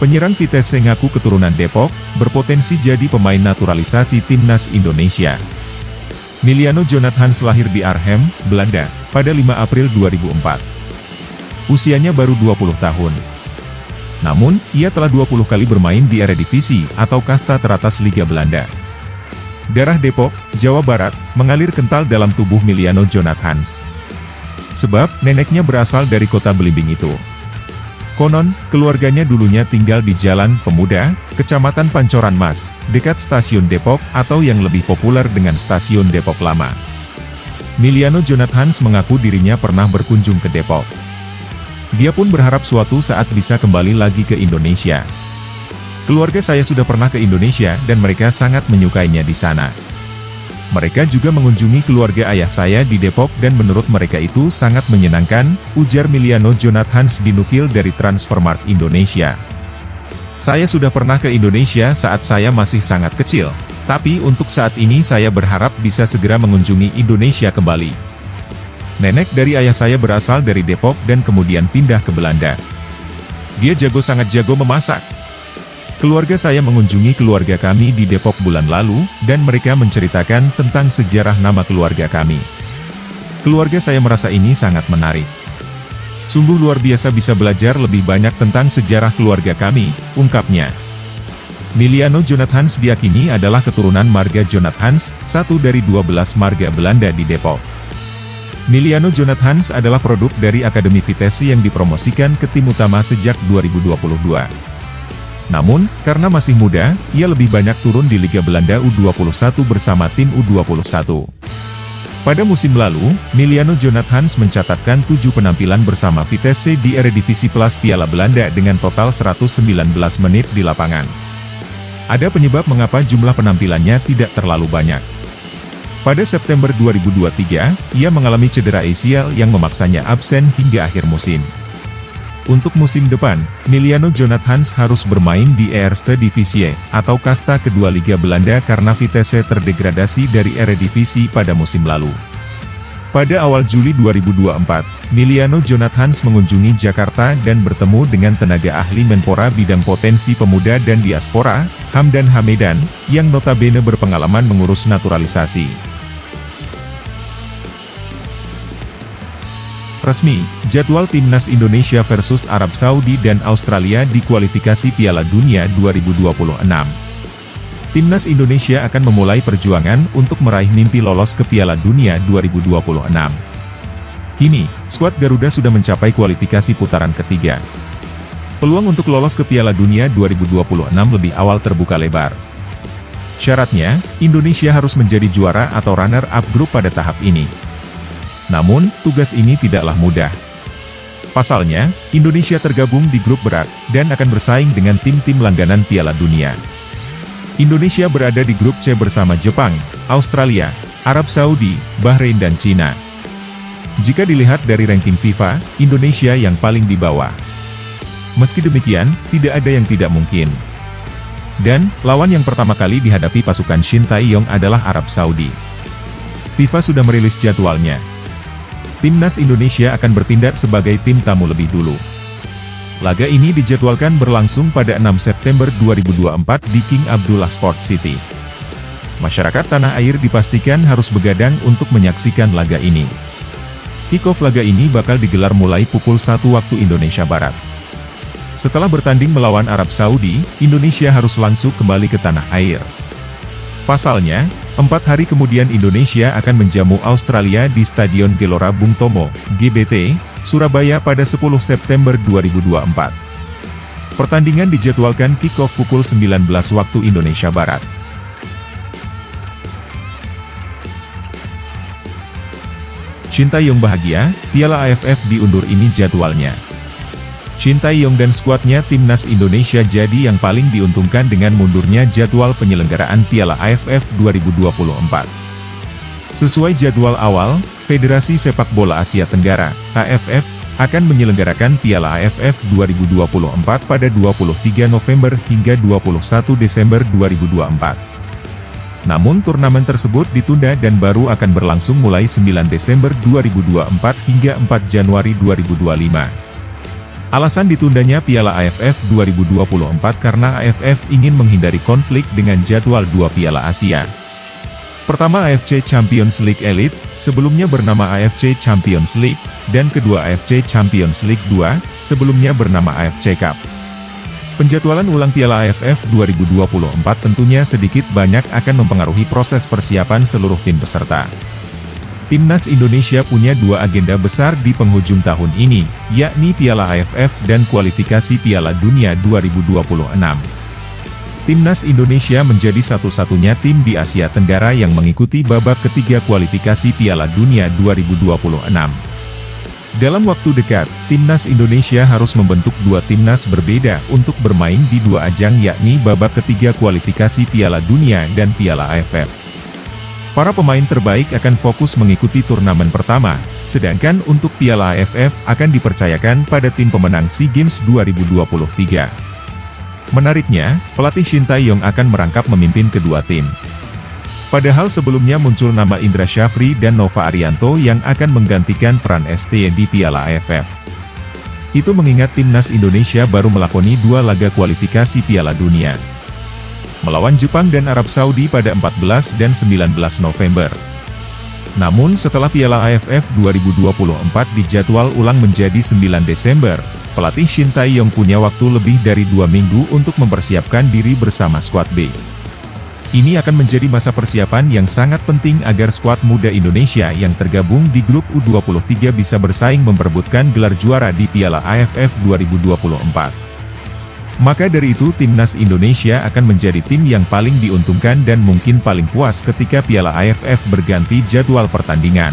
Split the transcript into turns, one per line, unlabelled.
Penyerang Vitesse ngaku keturunan Depok, berpotensi jadi pemain naturalisasi timnas Indonesia. Miliano Jonathans lahir di Arnhem, Belanda, pada 5 April 2004. Usianya baru 20 tahun. Namun, ia telah 20 kali bermain di Eredivisie atau kasta teratas Liga Belanda. Darah Depok, Jawa Barat, mengalir kental dalam tubuh Miliano Jonathans. Sebab, neneknya berasal dari kota belimbing itu. Konon, keluarganya dulunya tinggal di Jalan Pemuda, Kecamatan Pancoran Mas, dekat Stasiun Depok, atau yang lebih populer dengan Stasiun Depok Lama. Miliano Jonathans mengaku dirinya pernah berkunjung ke Depok. Dia pun berharap suatu saat bisa kembali lagi ke Indonesia. Keluarga saya sudah pernah ke Indonesia dan mereka sangat menyukainya di sana. Mereka juga mengunjungi keluarga ayah saya di Depok dan menurut mereka itu sangat menyenangkan, ujar Miliano Jonathans dinukil dari Transfermarkt Indonesia. Saya sudah pernah ke Indonesia saat saya masih sangat kecil, tapi untuk saat ini saya berharap bisa segera mengunjungi Indonesia kembali. Nenek dari ayah saya berasal dari Depok dan kemudian pindah ke Belanda. Dia sangat jago memasak. Keluarga saya mengunjungi keluarga kami di Depok bulan lalu, dan mereka menceritakan tentang sejarah nama keluarga kami. Keluarga saya merasa ini sangat menarik. Sungguh luar biasa bisa belajar lebih banyak tentang sejarah keluarga kami, ungkapnya. Miliano Jonathans diyakini adalah keturunan marga Jonathans, satu dari 12 marga Belanda di Depok. Miliano Jonathans adalah produk dari Akademi Vitesse yang dipromosikan ke tim utama sejak 2022. Namun, karena masih muda, ia lebih banyak turun di Liga Belanda U21 bersama tim U21. Pada musim lalu, Miliano Jonathans mencatatkan 7 penampilan bersama Vitesse di Eredivisie Plus Piala Belanda dengan total 119 menit di lapangan. Ada penyebab mengapa jumlah penampilannya tidak terlalu banyak. Pada September 2023, ia mengalami cedera ACL yang memaksanya absen hingga akhir musim. Untuk musim depan, Miliano Jonathans harus bermain di Eerste Divisie, atau kasta kedua Liga Belanda karena Vitesse terdegradasi dari Eredivisie pada musim lalu. Pada awal Juli 2024, Miliano Jonathans mengunjungi Jakarta dan bertemu dengan tenaga ahli Menpora bidang potensi pemuda dan diaspora, Hamdan Hamedan, yang notabene berpengalaman mengurus naturalisasi. Resmi, jadwal Timnas Indonesia versus Arab Saudi dan Australia di kualifikasi Piala Dunia 2026. Timnas Indonesia akan memulai perjuangan untuk meraih mimpi lolos ke Piala Dunia 2026. Kini, skuad Garuda sudah mencapai kualifikasi putaran ketiga. Peluang untuk lolos ke Piala Dunia 2026 lebih awal terbuka lebar. Syaratnya, Indonesia harus menjadi juara atau runner-up grup pada tahap ini. Namun, tugas ini tidaklah mudah. Pasalnya, Indonesia tergabung di grup berat, dan akan bersaing dengan tim-tim langganan Piala Dunia. Indonesia berada di grup C bersama Jepang, Australia, Arab Saudi, Bahrain dan Cina. Jika dilihat dari ranking FIFA, Indonesia yang paling di bawah. Meski demikian, tidak ada yang tidak mungkin. Dan, lawan yang pertama kali dihadapi pasukan Shin Tae-yong adalah Arab Saudi. FIFA sudah merilis jadwalnya. Timnas Indonesia akan bertindak sebagai tim tamu lebih dulu. Laga ini dijadwalkan berlangsung pada 6 September 2024 di King Abdullah Sport City. Masyarakat tanah air dipastikan harus begadang untuk menyaksikan laga ini. Kick-off laga ini bakal digelar mulai pukul 1 waktu Indonesia Barat. Setelah bertanding melawan Arab Saudi, Indonesia harus langsung kembali ke tanah air. Pasalnya, 4 hari kemudian Indonesia akan menjamu Australia di Stadion Gelora Bung Tomo, GBT, Surabaya pada 10 September 2024. Pertandingan dijadwalkan kick-off pukul 19 waktu Indonesia Barat. Shin Tae-yong bahagia, Piala AFF diundur ini jadwalnya. Shin Tae-yong dan skuadnya Timnas Indonesia jadi yang paling diuntungkan dengan mundurnya jadwal penyelenggaraan Piala AFF 2024. Sesuai jadwal awal, Federasi Sepak Bola Asia Tenggara, AFF, akan menyelenggarakan Piala AFF 2024 pada 23 November hingga 21 Desember 2024. Namun turnamen tersebut ditunda dan baru akan berlangsung mulai 9 Desember 2024 hingga 4 Januari 2025. Alasan ditundanya Piala AFF 2024 karena AFF ingin menghindari konflik dengan jadwal dua Piala Asia. Pertama AFC Champions League Elite, sebelumnya bernama AFC Champions League, dan kedua AFC Champions League 2, sebelumnya bernama AFC Cup. Penjadwalan ulang Piala AFF 2024 tentunya sedikit banyak akan mempengaruhi proses persiapan seluruh tim peserta. Timnas Indonesia punya dua agenda besar di penghujung tahun ini, yakni Piala AFF dan kualifikasi Piala Dunia 2026. Timnas Indonesia menjadi satu-satunya tim di Asia Tenggara yang mengikuti babak ketiga kualifikasi Piala Dunia 2026. Dalam waktu dekat, Timnas Indonesia harus membentuk dua timnas berbeda untuk bermain di dua ajang yakni babak ketiga kualifikasi Piala Dunia dan Piala AFF. Para pemain terbaik akan fokus mengikuti turnamen pertama, sedangkan untuk Piala AFF akan dipercayakan pada tim pemenang SEA Games 2023. Menariknya, pelatih Shin Tae-yong akan merangkap memimpin kedua tim. Padahal sebelumnya muncul nama Indra Syafri dan Nova Arianto yang akan menggantikan peran ST di Piala AFF. Itu mengingat Timnas Indonesia baru melakoni dua laga kualifikasi Piala Dunia, melawan Jepang dan Arab Saudi pada 14 dan 19 November. Namun setelah Piala AFF 2024 dijadwal ulang menjadi 9 Desember, pelatih Shin Tae-yong punya waktu lebih dari 2 minggu untuk mempersiapkan diri bersama skuad B. Ini akan menjadi masa persiapan yang sangat penting agar skuad muda Indonesia yang tergabung di grup U23 bisa bersaing memperebutkan gelar juara di Piala AFF 2024. Maka dari itu Timnas Indonesia akan menjadi tim yang paling diuntungkan dan mungkin paling puas ketika Piala AFF berganti jadwal pertandingan.